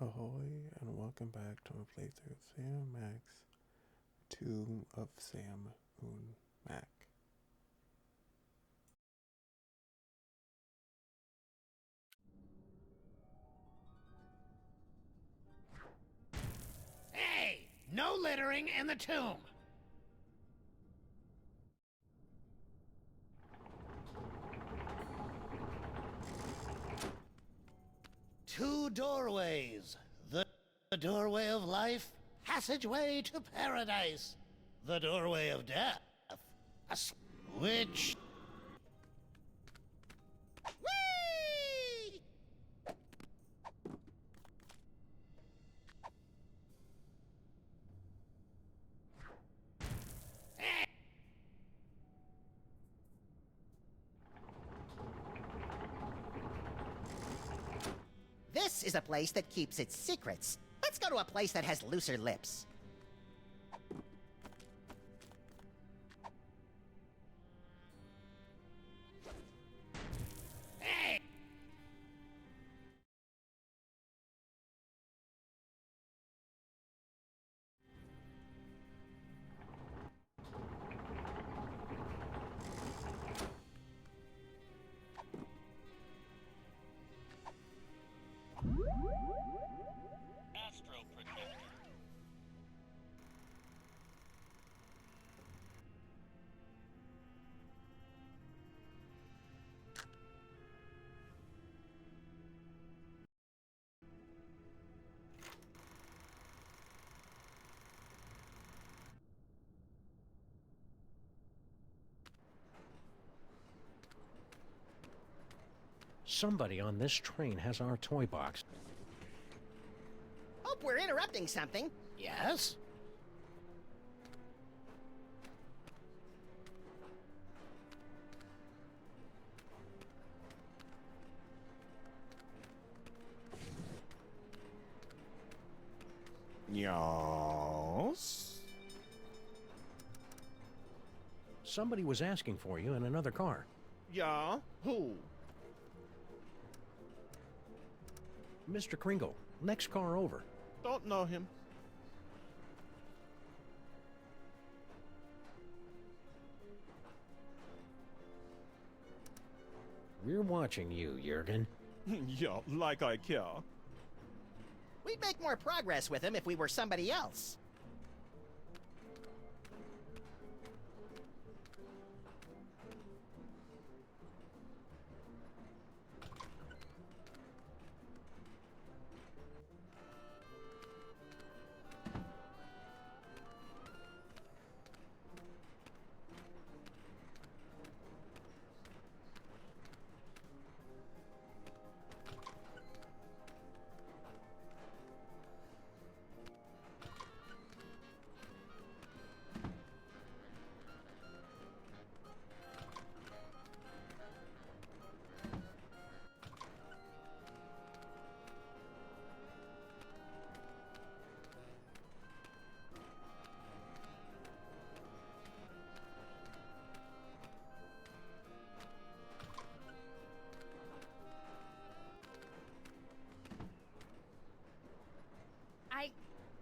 Ahoy, and welcome back to a playthrough of Sam Max Tomb of Sammun Mac. Hey! No littering in the tomb! Two doorways. The doorway of life, passageway to paradise. The doorway of death, a switch. Whee! This is a place that keeps its secrets. Let's go to a place that has looser lips. Hey! Astro Protector. Somebody on this train has our toy box. Hope we're interrupting something. Yes? Yes? Somebody was asking for you in another car. Yeah? Who? Mr. Kringle, next car over. Don't know him. We're watching you, Jurgen. Yeah, like I care. We'd make more progress with him if we were somebody else.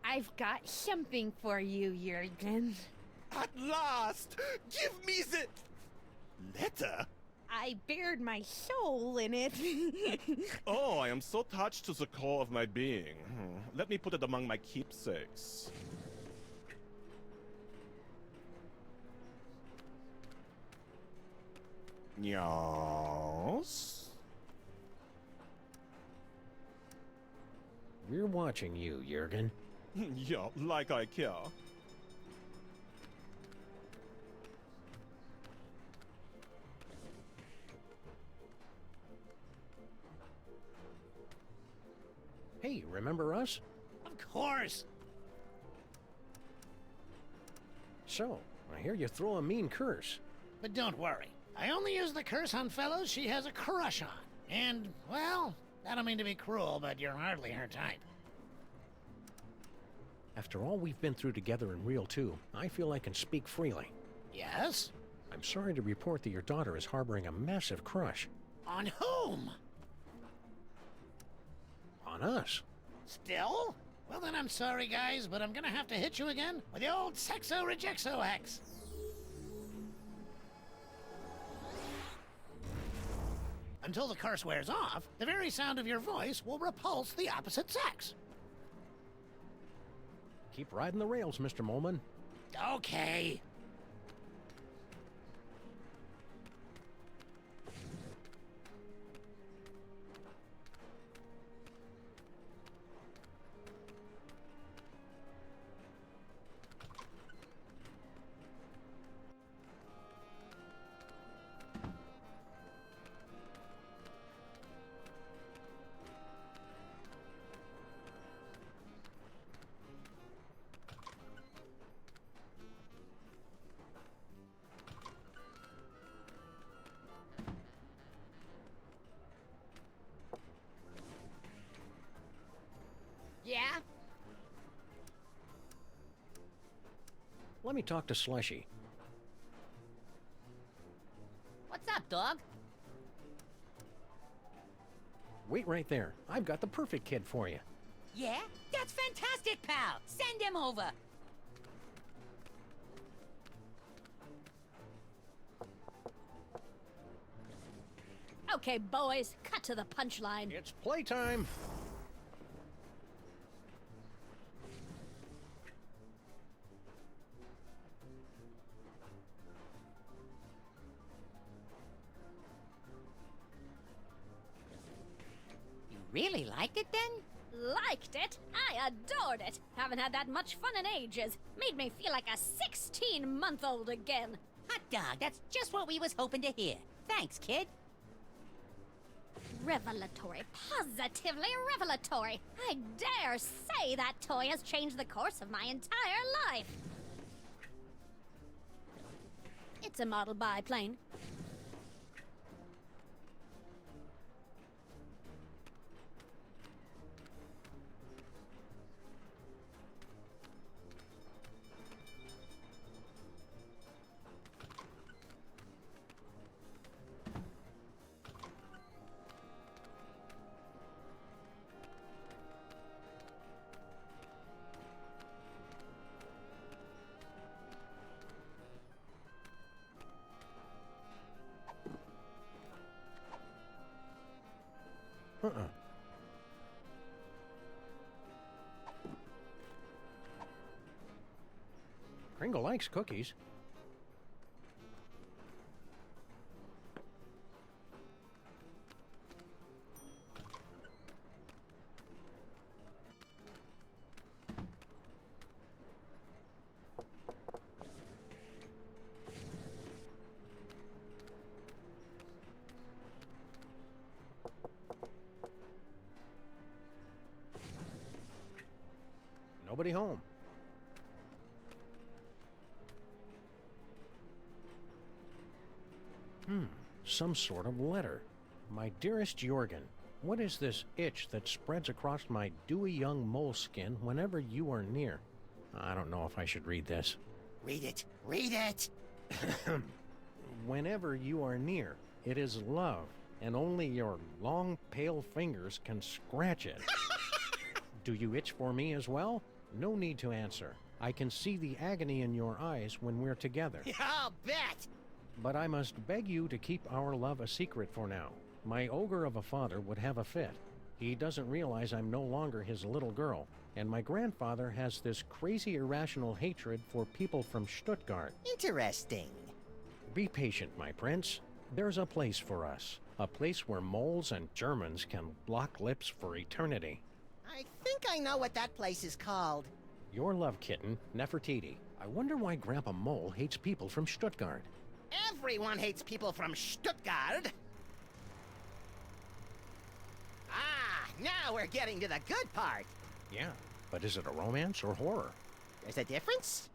I've got something for you, Jurgen. At last! Give me the letter! I bared my soul in it. Oh, I am so touched to the core of my being. Let me put it among my keepsakes. Yes? We're watching you, Jurgen. Yeah, like I care. Hey, remember us? Of course! So, I hear you throw a mean curse. But don't worry. I only use the curse on fellows she has a crush on. And, well, I don't mean to be cruel, but you're hardly her type. After all we've been through together in Real 2, I feel I can speak freely. Yes? I'm sorry to report that your daughter is harboring a massive crush. On whom? On us. Still? Well then I'm sorry guys, but I'm gonna have to hit you again with the old Sexo Rejexo hex. Until the curse wears off, the very sound of your voice will repulse the opposite sex. Keep riding the rails, Mr. Molman. Okay. Yeah? Let me talk to Slushy. What's up, dog? Wait right there. I've got the perfect kid for you. Yeah? That's fantastic, pal! Send him over! Okay, boys, cut to the punchline. It's playtime. You really liked it then? Liked it? I adored it. Haven't had that much fun in ages. Made me feel like a 16-month-old again. Hot dog, that's just what we was hoping to hear. Thanks, kid. Revelatory. Positively revelatory. I dare say that toy has changed the course of my entire life. It's a model biplane. Kringle likes cookies. Nobody home. Some sort of letter. My dearest Jorgen, what is this itch that spreads across my dewy young mole skin whenever you are near? I don't know if I should read this. Read it. Read it. Whenever you are near, it is love, and only your long, pale fingers can scratch it. Do you itch for me as well? No need to answer. I can see the agony in your eyes when we're together. Yeah, I'll bet. But I must beg you to keep our love a secret for now. My ogre of a father would have a fit. He doesn't realize I'm no longer his little girl, and my grandfather has this crazy irrational hatred for people from Stuttgart. Interesting. Be patient, my prince. There's a place for us. A place where moles and Germans can lock lips for eternity. I think I know what that place is called. Your love kitten, Nefertiti. I wonder why Grandpa Mole hates people from Stuttgart. Everyone hates people from Stuttgart. Ah, now we're getting to the good part. Yeah, but is it a romance or horror? There's a difference?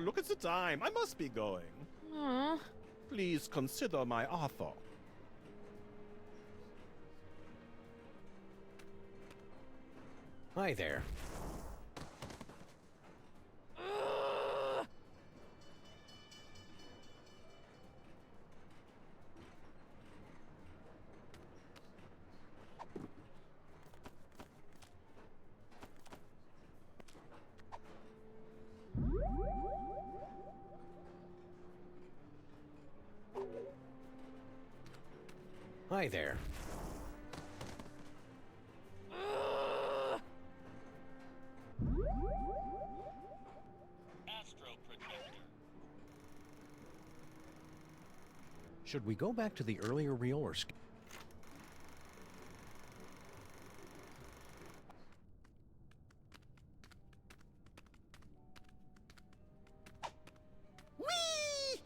Look at the time. I must be going. Aw. Please consider my offer. Hi there. Hi there. Astro Protector. Should we go back to the earlier reel or skip? Whee!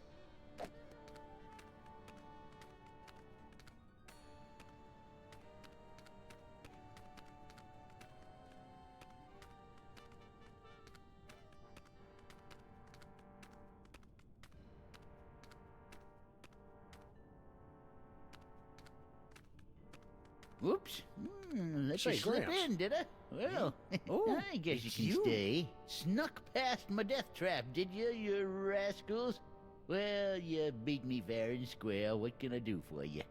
Whoops. Let Say, you slip Gramps. in, did I? Well, Oh, I guess you it's can you. stay. Snuck past my death trap, did you rascals? Well, you beat me fair and square. What can I do for you?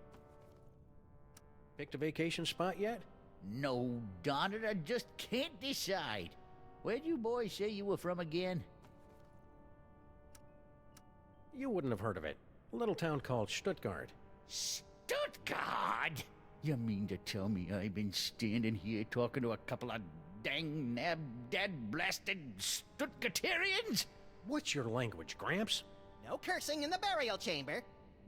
Picked a vacation spot yet? No, darn it, I just can't decide. Where'd you boys say you were from again? You wouldn't have heard of it. A little town called Stuttgart. Stuttgart! You mean to tell me I've been standing here talking to a couple of dang nab-dad-blasted Stuttgarterians? What's your language, Gramps? No cursing in the burial chamber.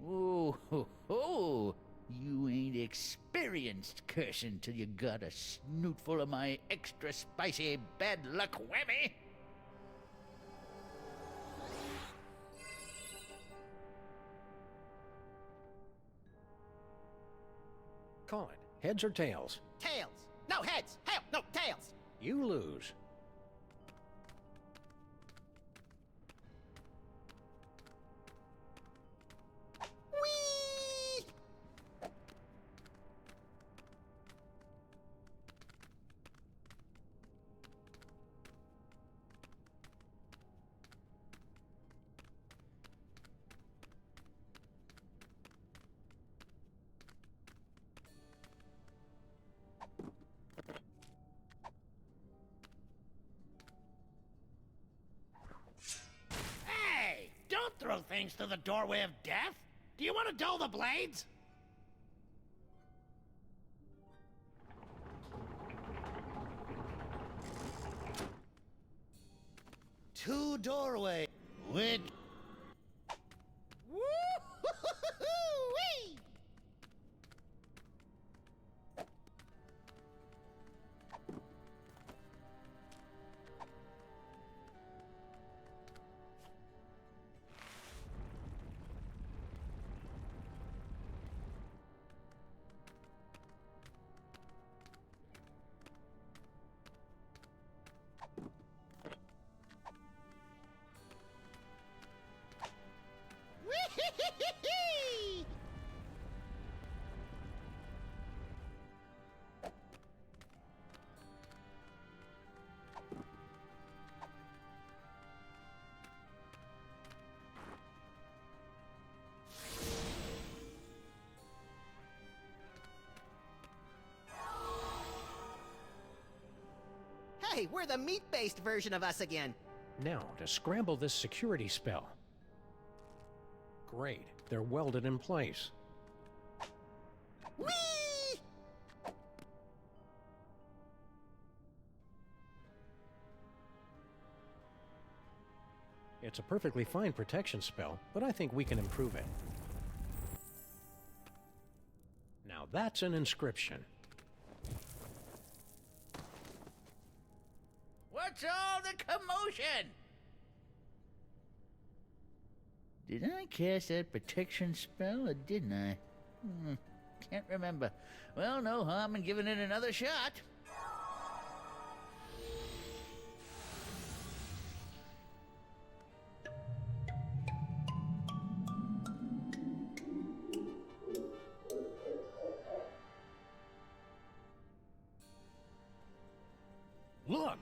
Oh, ho, ho. You ain't experienced cursing till you got a snootful of my extra spicy bad luck whammy. Call it. Heads or tails? Tails. No, heads. Hell, no, tails. You lose. Whee! Hey! Don't throw things through the doorway of death! Do you want to dull the blades? Two doorway. Which? Woo-hoo-hoo-hoo-wee! Whee! Hey, we're the meat-based version of us again. Now, to scramble this security spell. Great. They're welded in place. Whee! It's a perfectly fine protection spell, but I think we can improve it. Now that's an inscription. What's all the commotion? Did I cast that protection spell or didn't I? Can't remember. Well, no harm in giving it another shot. Look!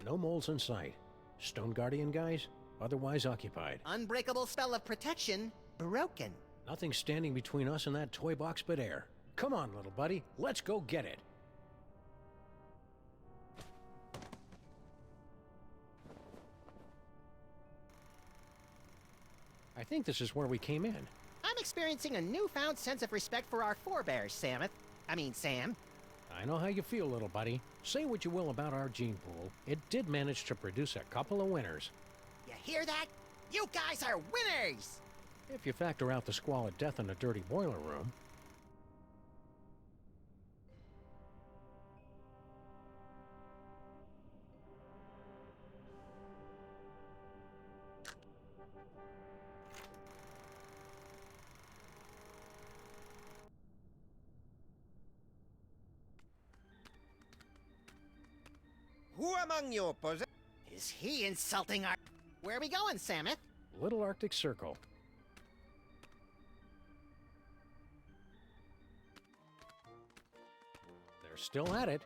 No moles in sight. Stone Guardian guys, otherwise occupied. Unbreakable spell of protection, broken. Nothing standing between us and that toy box but air. Come on, little buddy, let's go get it. I think this is where we came in. I'm experiencing a newfound sense of respect for our forebears, Sam. I know how you feel, little buddy. Say what you will about our gene pool, it did manage to produce a couple of winners. You hear that? You guys are winners! If you factor out the squalid death in the dirty boiler room. Who among you Is he insulting our... Where are we going, Samus? Little Arctic Circle. They're still at it.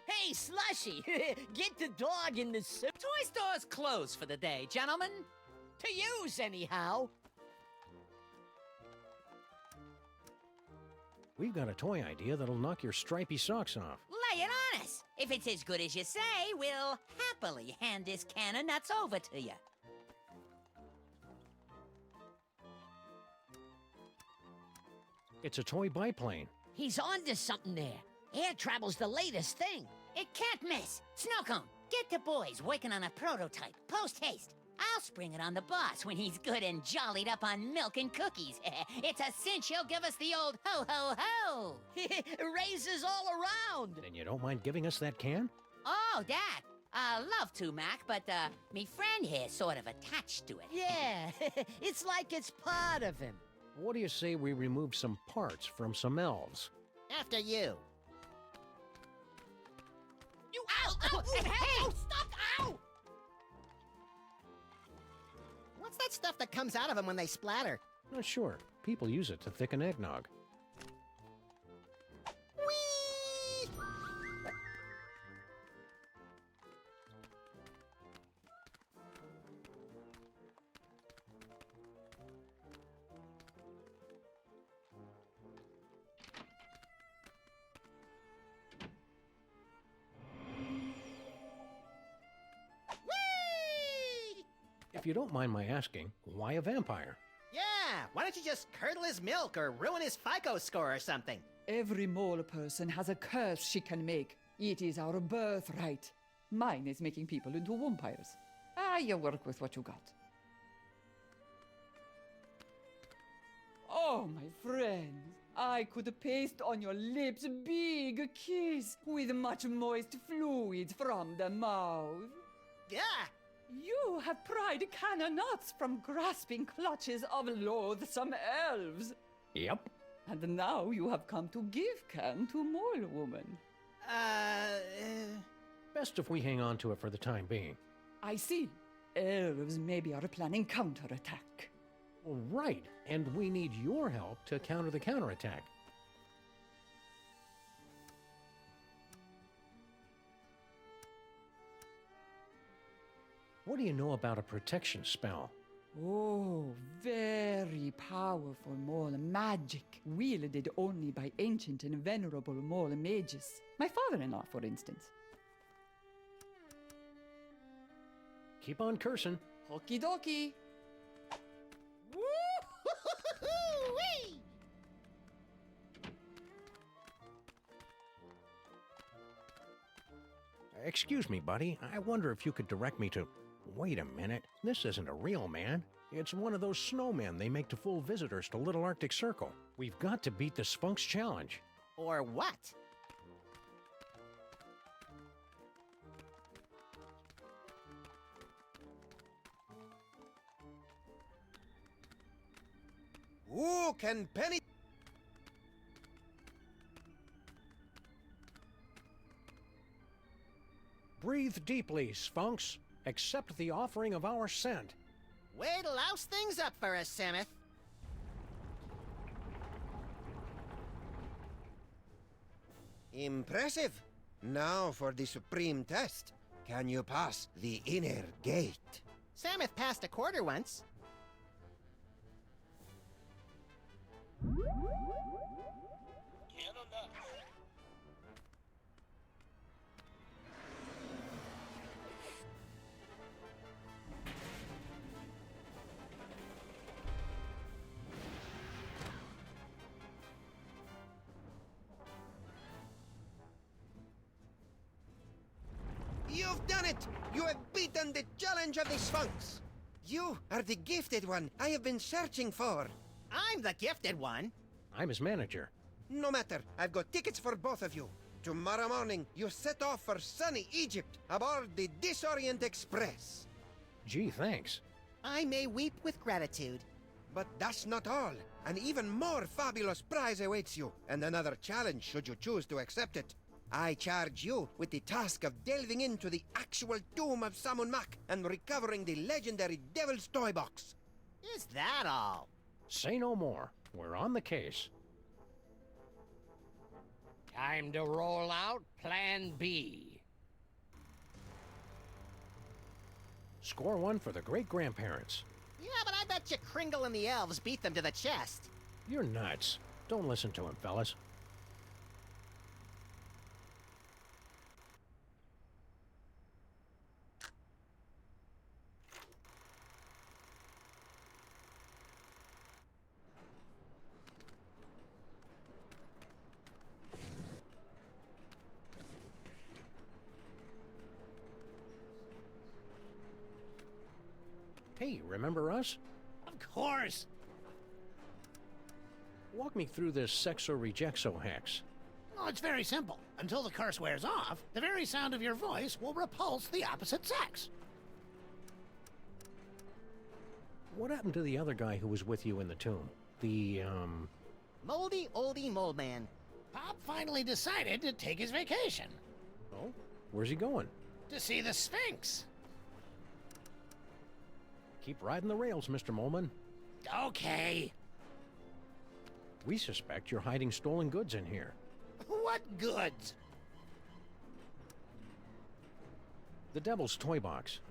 Hey, Slushy! Get the dog in the soup. Toy store's closed for the day, gentlemen. To use, anyhow. We've got a toy idea that'll knock your stripy socks off. Lay it on us. If it's as good as you say, we'll happily hand this can of nuts over to you. It's a toy biplane. He's onto something there. Air travel's the latest thing. It can't miss. Snowcone, get the boys working on a prototype. Post haste. I'll spring it on the boss when he's good and jollied up on milk and cookies. It's a cinch he'll give us the old ho-ho-ho. Raises all around. Then you don't mind giving us that can? Oh, that. Love to, Mac, but, me friend here's sort of attached to it. Yeah, it's like it's part of him. What do you say we remove some parts from some elves? After you. You ow! Hey! Stop! Ow! What's that stuff that comes out of them when they splatter? Not sure. People use it to thicken eggnog. Whee! If you don't mind my asking, why a vampire? Yeah, why don't you just curdle his milk or ruin his FICO score or something? Every mole person has a curse she can make. It is our birthright. Mine is making people into vampires. You work with what you got. Oh, my friends, I could paste on your lips a big kiss with much moist fluids from the mouth. Yeah, You have pried cannon nuts from grasping clutches of loathsome elves. Yep. And now you have come to give can to Mole Woman. Best if we hang on to it for the time being. I see. Elves maybe are planning counterattack. Right, and we need your help to counter the counterattack. What do you know about a protection spell? Oh, very powerful mole magic, wielded only by ancient and venerable mole mages. My father-in-law, for instance. Keep on cursing. Okie dokie. woo-hoo-hoo-hoo-wee! Excuse me, buddy. I wonder if you could direct me to... Wait a minute. This isn't a real man. It's one of those snowmen they make to fool visitors to Little Arctic Circle. We've got to beat the Sphinx Challenge. Or what? Who can penny... Breathe deeply, Sphinx. Accept the offering of our scent. Way to louse things up for us, Samus. Impressive. Now for the supreme test. Can you pass the inner gate? Samus passed a quarter once. Can of nuts. You have beaten the challenge of the Sphinx! You are the gifted one I have been searching for. I'm the gifted one. I'm his manager. No matter, I've got tickets for both of you. Tomorrow morning, you set off for sunny Egypt aboard the Disorient Express. Gee, thanks. I may weep with gratitude. But that's not all. An even more fabulous prize awaits you, and another challenge should you choose to accept it. I charge you with the task of delving into the actual Tomb of Sammun and recovering the legendary Devil's Toy Box. Is that all? Say no more. We're on the case. Time to roll out Plan B. Score one for the great-grandparents. Yeah, but I bet you Kringle and the elves beat them to the chest. You're nuts. Don't listen to him, fellas. Hey, remember us? Of course. Walk me through this sexo-rejexo hex. Well, it's very simple. Until the curse wears off, the very sound of your voice will repulse the opposite sex. What happened to the other guy who was with you in the tomb? The, Moldy oldie mold man. Pop finally decided to take his vacation. Oh? Where's he going? To see the Sphinx. Keep riding the rails, Mr. Molman. Okay. We suspect you're hiding stolen goods in here. What goods? The Devil's Toy Box.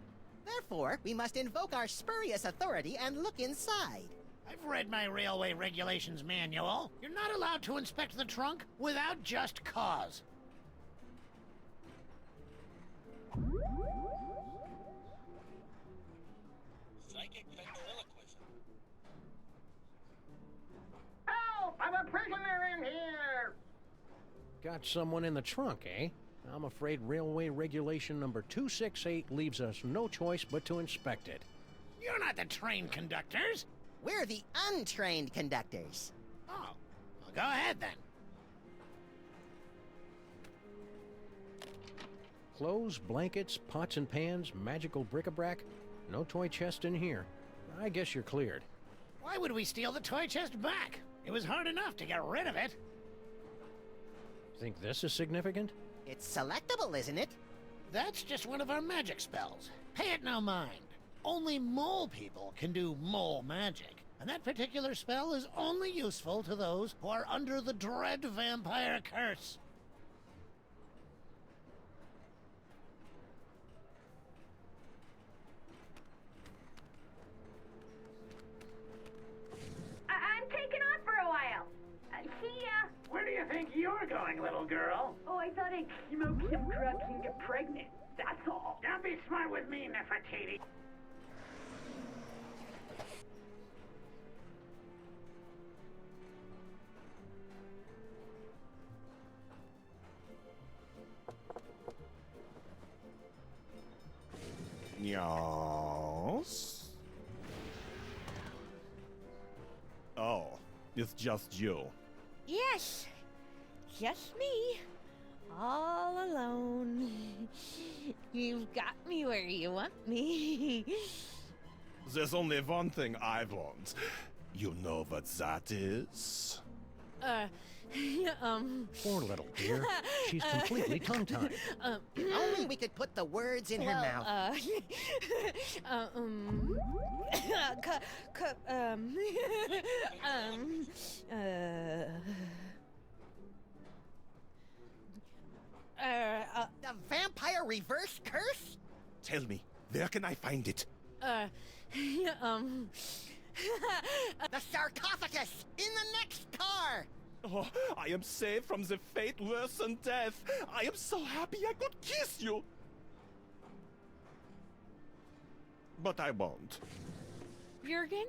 Therefore, we must invoke our spurious authority and look inside. I've read my railway regulations manual. You're not allowed to inspect the trunk without just cause. Psychic ventriloquism. Help! I'm a prisoner in here! Got someone in the trunk, eh? I'm afraid railway regulation number 268 leaves us no choice but to inspect it. You're not the train conductors. We're the untrained conductors. Oh, well, go ahead then. Clothes, blankets, pots and pans, magical bric-a-brac. No toy chest in here. I guess you're cleared. Why would we steal the toy chest back? It was hard enough to get rid of it. Think this is significant? It's selectable, isn't it? That's just one of our magic spells. Pay it no mind. Only mole people can do mole magic. And that particular spell is only useful to those who are under the dread vampire curse. I'm taking off for a while. See ya. Where do you think you're going, little girl? Oh, I thought I'd smoke some drugs and get pregnant. That's all. Don't be smart with me, Nefertiti. Yes? Oh, it's just you. Yes, just me. All alone. You've got me where you want me. There's only one thing I want. You know what that is? Poor little dear. She's completely tongue-tied. Only we could put the words in her mouth. The vampire reverse curse? Tell me, where can I find it? The sarcophagus in the next car! Oh, I am saved from the fate worse than death. I am so happy I could kiss you. But I won't. Jurgen?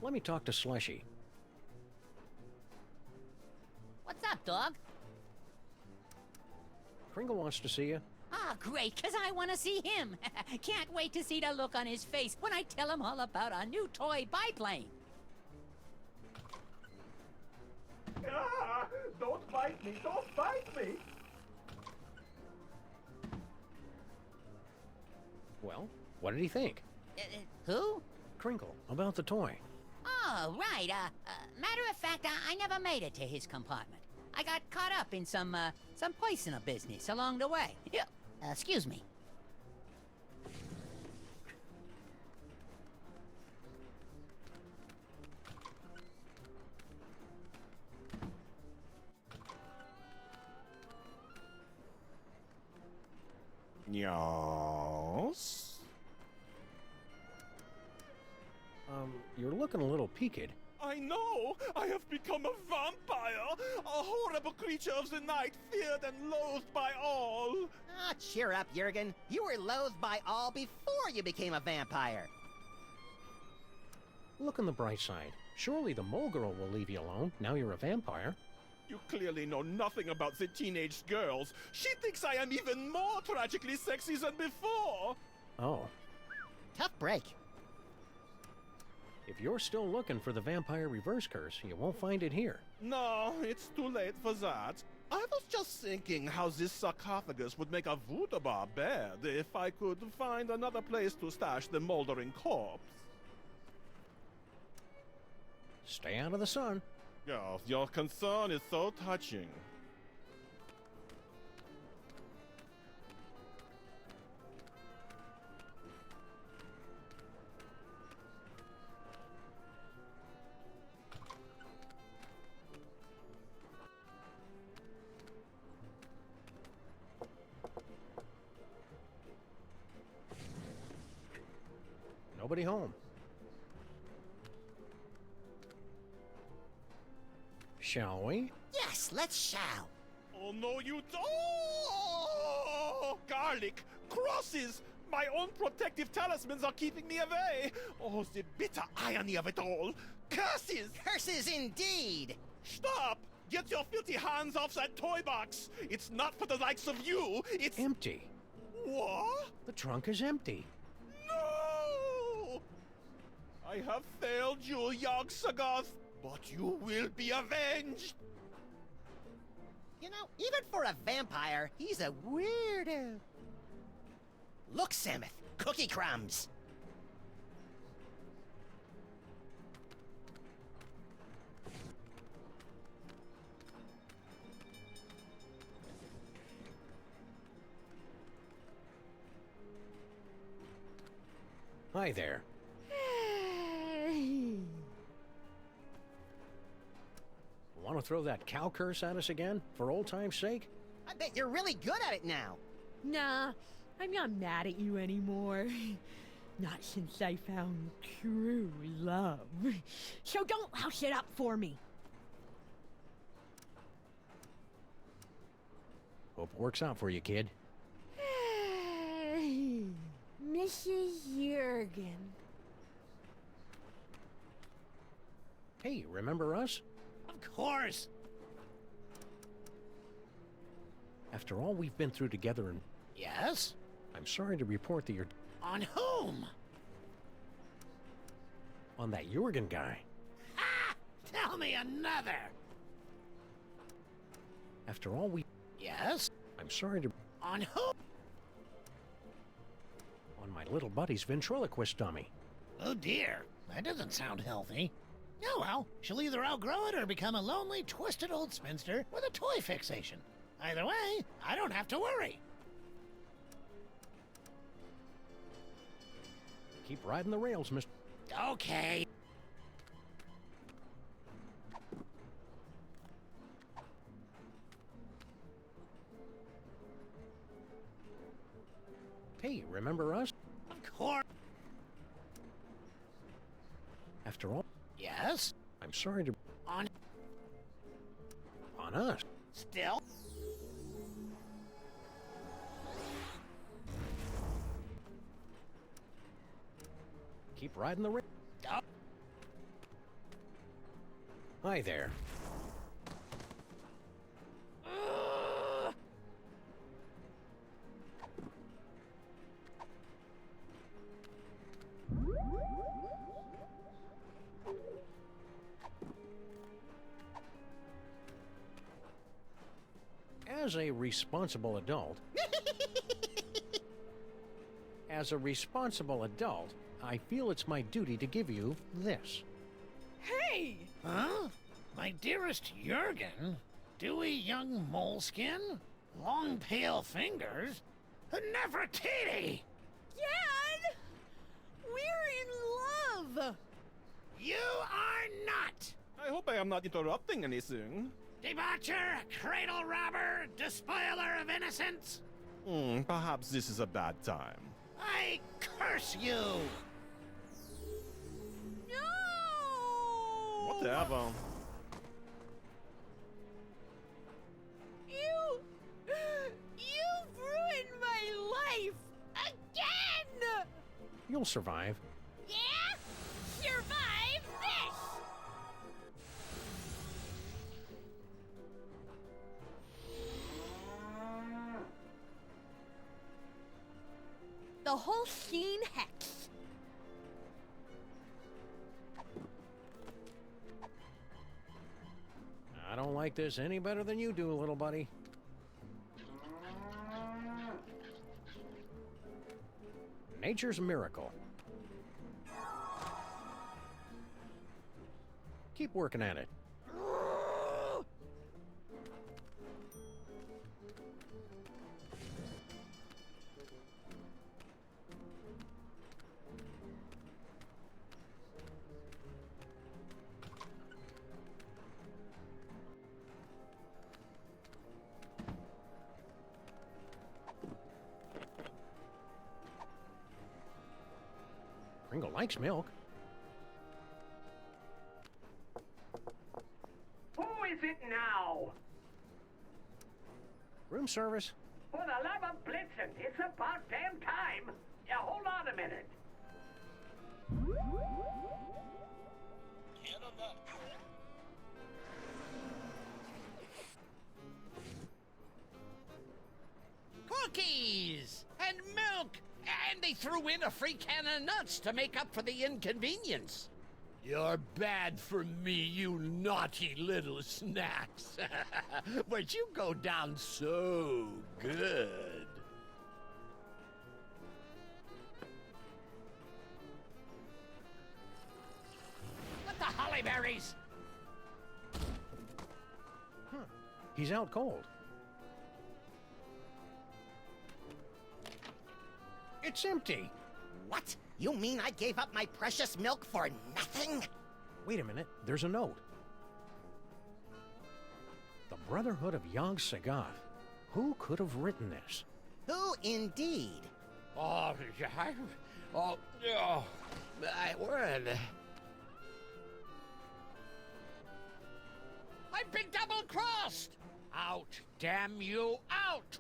Let me talk to Slushy. What's up, dog? Kringle wants to see you. Ah, great, because I want to see him. Can't wait to see the look on his face when I tell him all about our new toy biplane. Ah, don't bite me! Don't bite me! Well, what did he think? Who? Kringle, about the toy. Oh, right. Matter of fact, I never made it to his compartment. I got caught up in some personal business along the way. Yeah. Excuse me. Yes? You're looking a little peaked. I know! I have become a vampire! A horrible creature of the night, feared and loathed by all! Ah, cheer up, Jurgen. You were loathed by all before you became a vampire. Look on the bright side. Surely the mole girl will leave you alone, now you're a vampire. You clearly know nothing about the teenage girls. She thinks I am even more tragically sexy than before! Oh. Tough break. If you're still looking for the vampire reverse curse, you won't find it here. No, it's too late for that. I was just thinking how this sarcophagus would make a voodoo bar bad if I could find another place to stash the moldering corpse. Stay out of the sun. Yes, your concern is so touching. Nobody home. Shall we? Yes, let's shall. Oh no, you don't! Oh, garlic! Crosses! My own protective talismans are keeping me away! Oh, the bitter irony of it all! Curses! Curses indeed! Stop! Get your filthy hands off that toy box! It's not for the likes of you, it's... Empty. What? The trunk is empty. No! I have failed you, Yogg-Sagoth, but you will be avenged! You know, even for a vampire, he's a weirdo. Look, Samuth, cookie crumbs. Hi there. Want to throw that cow curse at us again, for old time's sake? I bet you're really good at it now. Nah, I'm not mad at you anymore. Not since I found true love. So don't house it up for me. Hope it works out for you, kid. Mrs. Jurgen. Hey, remember us? Of course. After all we've been through together and... Yes? I'm sorry to report that you're... On whom? On that Jurgen guy. Ha! Tell me another. After all we... Yes? I'm sorry to... On whom? On my little buddy's ventriloquist dummy. Oh dear, that doesn't sound healthy. Oh well, she'll either outgrow it or become a lonely, twisted old spinster with a toy fixation. Either way, I don't have to worry. Keep riding the rails, Mr. Okay. Hey, remember us? Of course. After all... Yes? I'm sorry to... On us. Still? Keep riding the rail. Oh. Hi there. As a responsible adult, I feel it's my duty to give you this. Hey! Huh? My dearest Jurgen? Dewy young moleskin? Long pale fingers? Nefertiti! Dad! We're in love! You are not! I hope I am not interrupting anything. Debaucher, cradle robber, despoiler of innocence! Perhaps this is a bad time. I curse you! No! Whatever. You've ruined my life! Again! You'll survive. Yeah? Survive this! The whole scene hex. I don't like this any better than you do, little buddy. Nature's miracle. Keep working at it. Pringle likes milk. Who is it now? Room service. For the love of Blitzen, it's about damn time. Yeah, hold on a minute. Can of nut. Cookies! And milk! And they threw in a free can of nuts to make up for the inconvenience. You're bad for me, you naughty little snacks. But you go down so good. What the hollyberries? He's out cold. It's empty. What? You mean I gave up my precious milk for nothing? Wait a minute. There's a note. The Brotherhood of Yog Sagoth. Who could have written this? Who indeed? Oh, my word. I've been double-crossed! Out, damn you, out!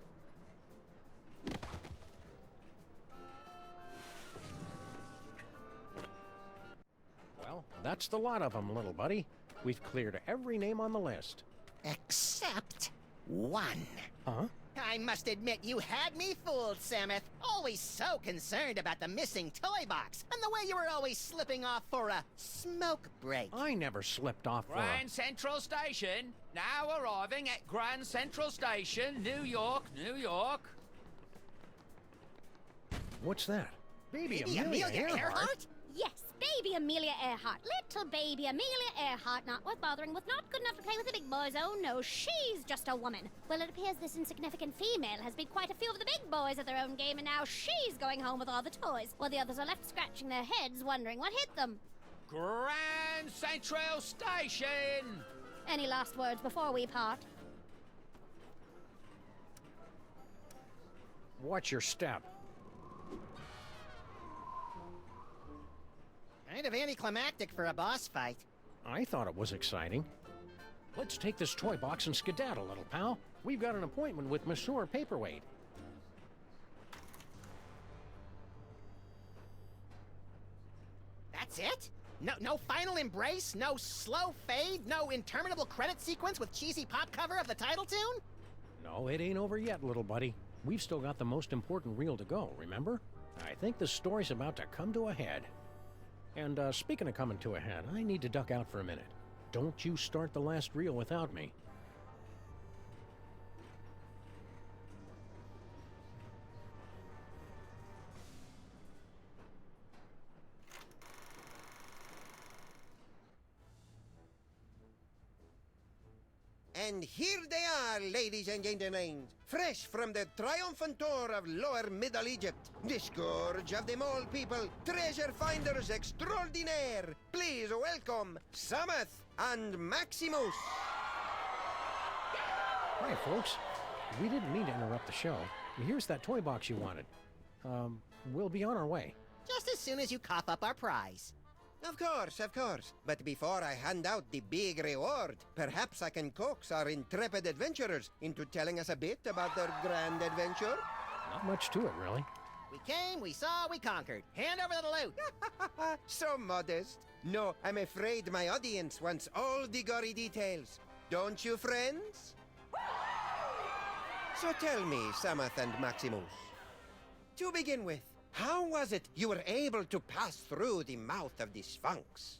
Well, that's the lot of them, little buddy. We've cleared every name on the list. Except one. Huh? I must admit you had me fooled, Sameth. Always so concerned about the missing toy box, and the way you were always slipping off for a smoke break. I never slipped off for Grand Central Station, now arriving at Grand Central Station, New York, New York. What's that? Baby Baby Amelia Amelia Earhart? Yes, baby Amelia Earhart. Little baby Amelia Earhart, not worth bothering with, not good enough to play with the big boys. Oh no, she's just a woman. Well, it appears this insignificant female has beat quite a few of the big boys at their own game, and now she's going home with all the toys, while the others are left scratching their heads, wondering what hit them. Grand Central Station! Any last words before we part? Watch your step. Kind of anticlimactic for a boss fight. I thought it was exciting. Let's take this toy box and skedaddle, little pal. We've got an appointment with Monsieur Paperweight. That's it? No final embrace? No slow fade? No interminable credit sequence with cheesy pop cover of the title tune? No, it ain't over yet, little buddy. We've still got the most important reel to go, remember? I think the story's about to come to a head. And speaking of coming to a head, I need to duck out for a minute. Don't you start the last reel without me. And here they are, ladies and gentlemen, fresh from the triumphant tour of Lower Middle Egypt, the scourge of the mole people, treasure finders extraordinaire. Please welcome Sammun and Maximus. Hi, folks. We didn't mean to interrupt the show. Here's that toy box you wanted. We'll be on our way. Just as soon as you cough up our prize. Of course, of course. But before I hand out the big reward, perhaps I can coax our intrepid adventurers into telling us a bit about their grand adventure. Not much to it, really. We came, we saw, we conquered. Hand over the loot. So modest. No, I'm afraid my audience wants all the gory details. Don't you, friends? So tell me, Sammun and Maximus. To begin with, how was it you were able to pass through the mouth of the Sphinx?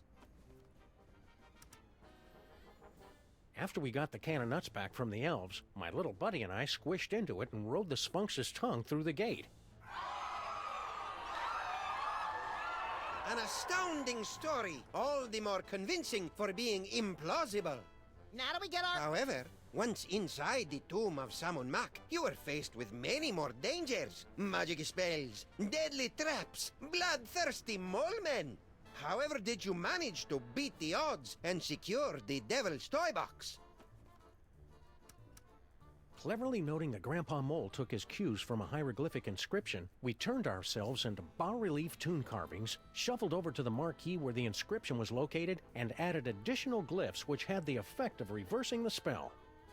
After we got the can of nuts back from the elves, my little buddy and I squished into it and rode the Sphinx's tongue through the gate. An astounding story, all the more convincing for being implausible. Now do we get our... However, once inside the Tomb of Sammun, you were faced with many more dangers. Magic spells, deadly traps, bloodthirsty mole men. However did you manage to beat the odds and secure the Devil's Toy Box? Cleverly noting that Grandpa Mole took his cues from a hieroglyphic inscription, we turned ourselves into bas-relief tomb carvings, shuffled over to the marquee where the inscription was located, and added additional glyphs which had the effect of reversing the spell.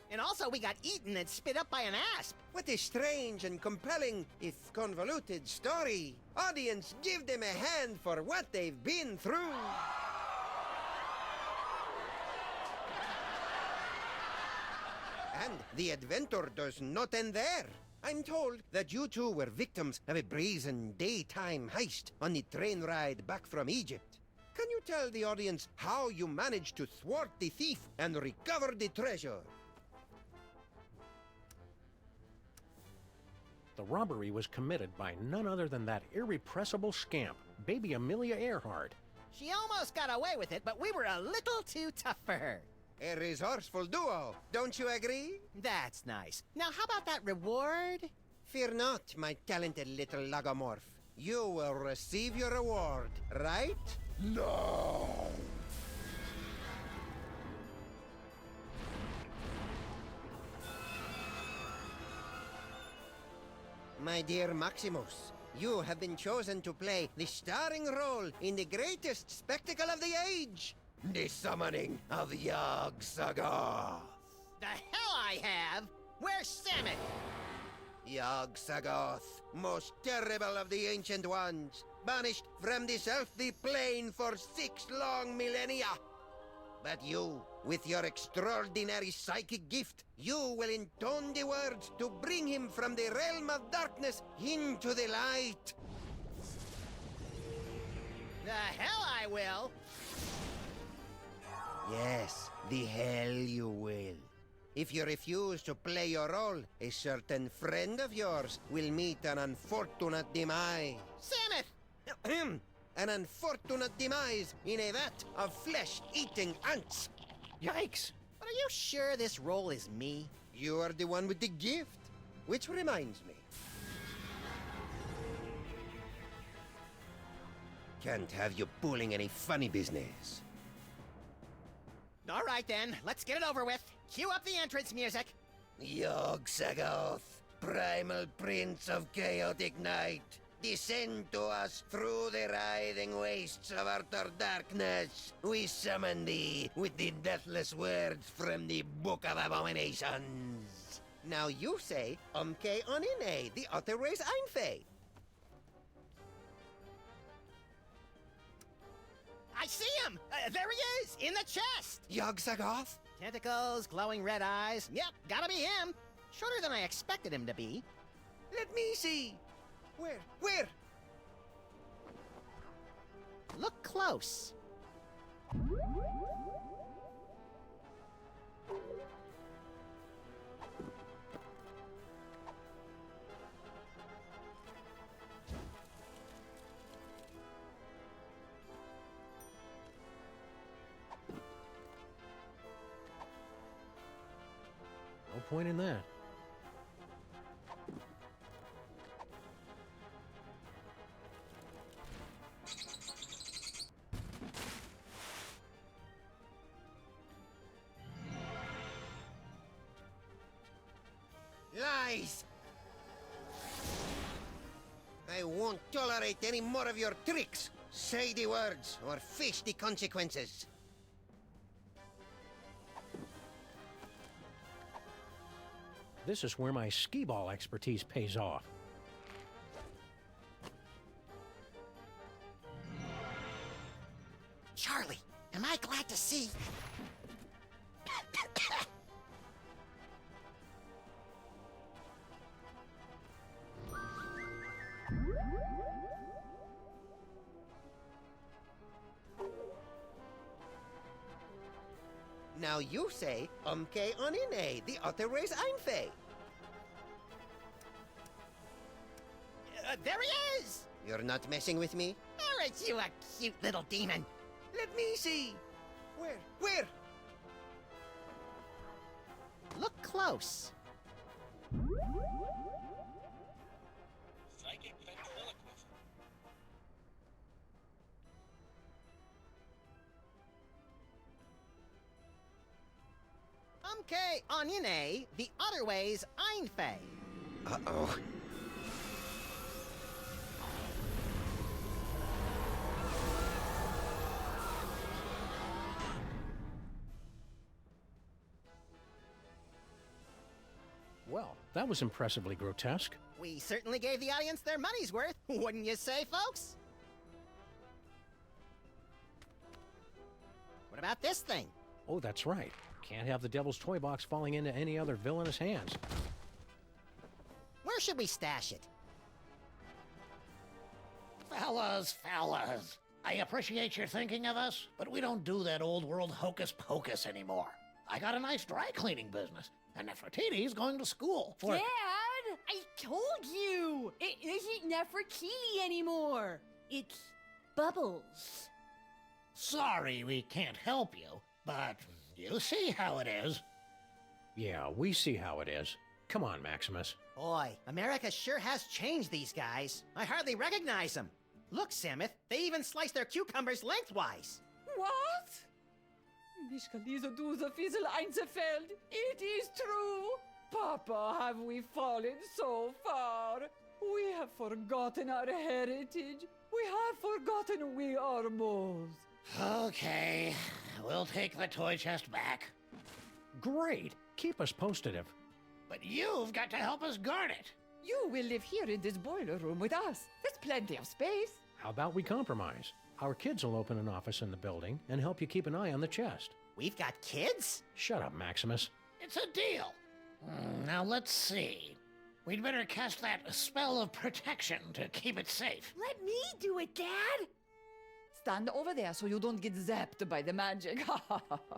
And also we got eaten and spit up by an asp. What a strange and compelling, if convoluted, story. Audience, give them a hand for what they've been through. And the adventure does not end there. I'm told that you two were victims of a brazen daytime heist on the train ride back from Egypt. Can you tell the audience how you managed to thwart the thief and recover the treasure? The robbery was committed by none other than that irrepressible scamp, baby Amelia Earhart. She almost got away with it, but we were a little too tough for her. A resourceful duo, don't you agree? That's nice. Now how about that reward? Fear not, my talented little logomorph. You will receive your reward, right? No! My dear Maximus, you have been chosen to play the starring role in the greatest spectacle of the age, the summoning of Yog-Sothoth. The hell I have! Where's Sammun? Yog-Sothoth, most terrible of the ancient ones, banished from this earthly plane for 6 long millennia. But you, with your extraordinary psychic gift, you will intone the words to bring him from the realm of darkness into the light. The hell I will! Yes, the hell you will. If you refuse to play your role, a certain friend of yours will meet an unfortunate demise. Sammun! An unfortunate demise in a vat of flesh-eating ants. Yikes! But are you sure this role is me? You are the one with the gift. Which reminds me. Can't have you pulling any funny business. All right then, let's get it over with. Cue up the entrance music. Yog-Sothoth, primal prince of chaotic night, descend to us through the writhing wastes of utter darkness. We summon thee with the deathless words from the Book of Abominations. Now you say, Umke Onine, the utter race Einfei. I see him! There he is, in the chest! Yog-Sagoth? Tentacles, glowing red eyes. Yep, gotta be him. Shorter than I expected him to be. Let me see. Where? Look close. No point in that. Lies! I won't tolerate any more of your tricks. Say the words, or face the consequences. This is where my skee-ball expertise pays off. Charlie, am I glad to see... Now you say, umke onine, the other way's einfei. there he is! You're not messing with me? Aren't you a cute little demon? Let me see. Where? Look close. Psychic ventriloquism. Umke onine, the other way's einfei. Uh-oh. Well, that was impressively grotesque. We certainly gave the audience their money's worth, wouldn't you say, folks? What about this thing? Oh, that's right. Can't have the Devil's Toy Box falling into any other villainous hands. Where should we stash it? Fellas, I appreciate your thinking of us, but we don't do that old world hocus pocus anymore. I got a nice dry cleaning business, and Nefertiti's going to school for... Dad! I told you! It isn't Nefertiti anymore! It's Bubbles. Sorry we can't help you, but you see how it is. Yeah, we see how it is. Come on, Maximus. Boy, America sure has changed these guys. I hardly recognize them. Look, Samuth, they even slice their cucumbers lengthwise. What? Mich kann diese Duse Fiesel einzefeld. It is true. Papa, have we fallen so far? We have forgotten our heritage. We have forgotten we are moles. Okay, we'll take the toy chest back. Great. Keep us posted. But you've got to help us guard it. You will live here in this boiler room with us. There's plenty of space. How about we compromise? Our kids will open an office in the building and help you keep an eye on the chest. We've got kids? Shut up, Maximus. It's a deal. Now let's see. We'd better cast that spell of protection to keep it safe. Let me do it, Dad! Stand over there so you don't get zapped by the magic.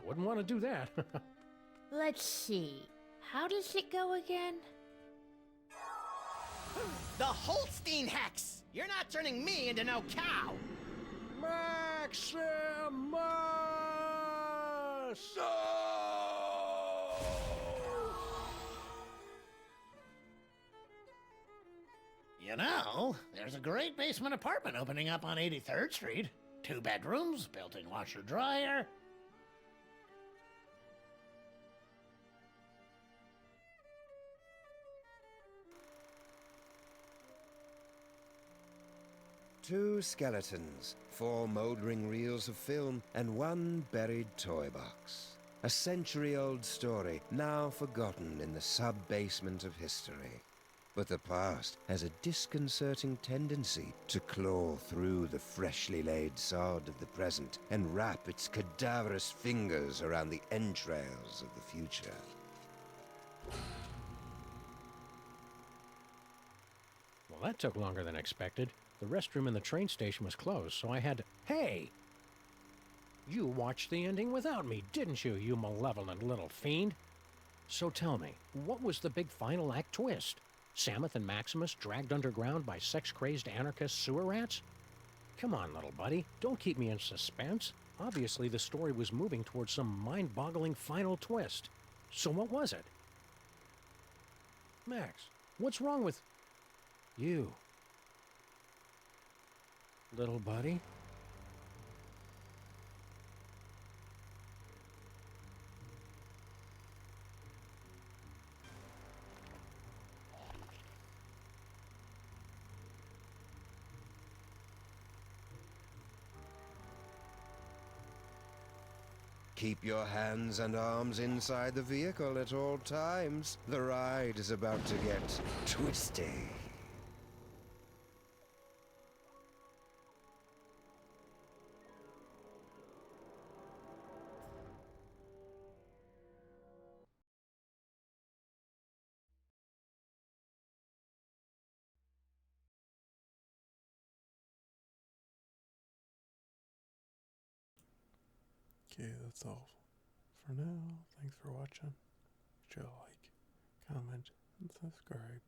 Wouldn't want to do that. Let's see. How does it go again? The Holstein Hex! You're not turning me into no cow! Maximus! You know, there's a great basement apartment opening up on 83rd Street. 2 bedrooms, built-in washer-dryer. Two skeletons, 4 mouldering reels of film, and 1 buried toy box. A century-old story, now forgotten in the sub-basement of history. But the past has a disconcerting tendency to claw through the freshly laid sod of the present and wrap its cadaverous fingers around the entrails of the future. Well, that took longer than expected. The restroom in the train station was closed, so I had to... Hey! You watched the ending without me, didn't you, you malevolent little fiend? So tell me, what was the big final act twist? Samuth and Maximus dragged underground by sex-crazed anarchist sewer rats? Come on, little buddy, don't keep me in suspense. Obviously, the story was moving towards some mind-boggling final twist. So what was it? Max, what's wrong with... you? Little buddy? Keep your hands and arms inside the vehicle at all times. The ride is about to get twisty. Okay, that's all for now. Thanks for watching. Make sure to like, comment, and subscribe.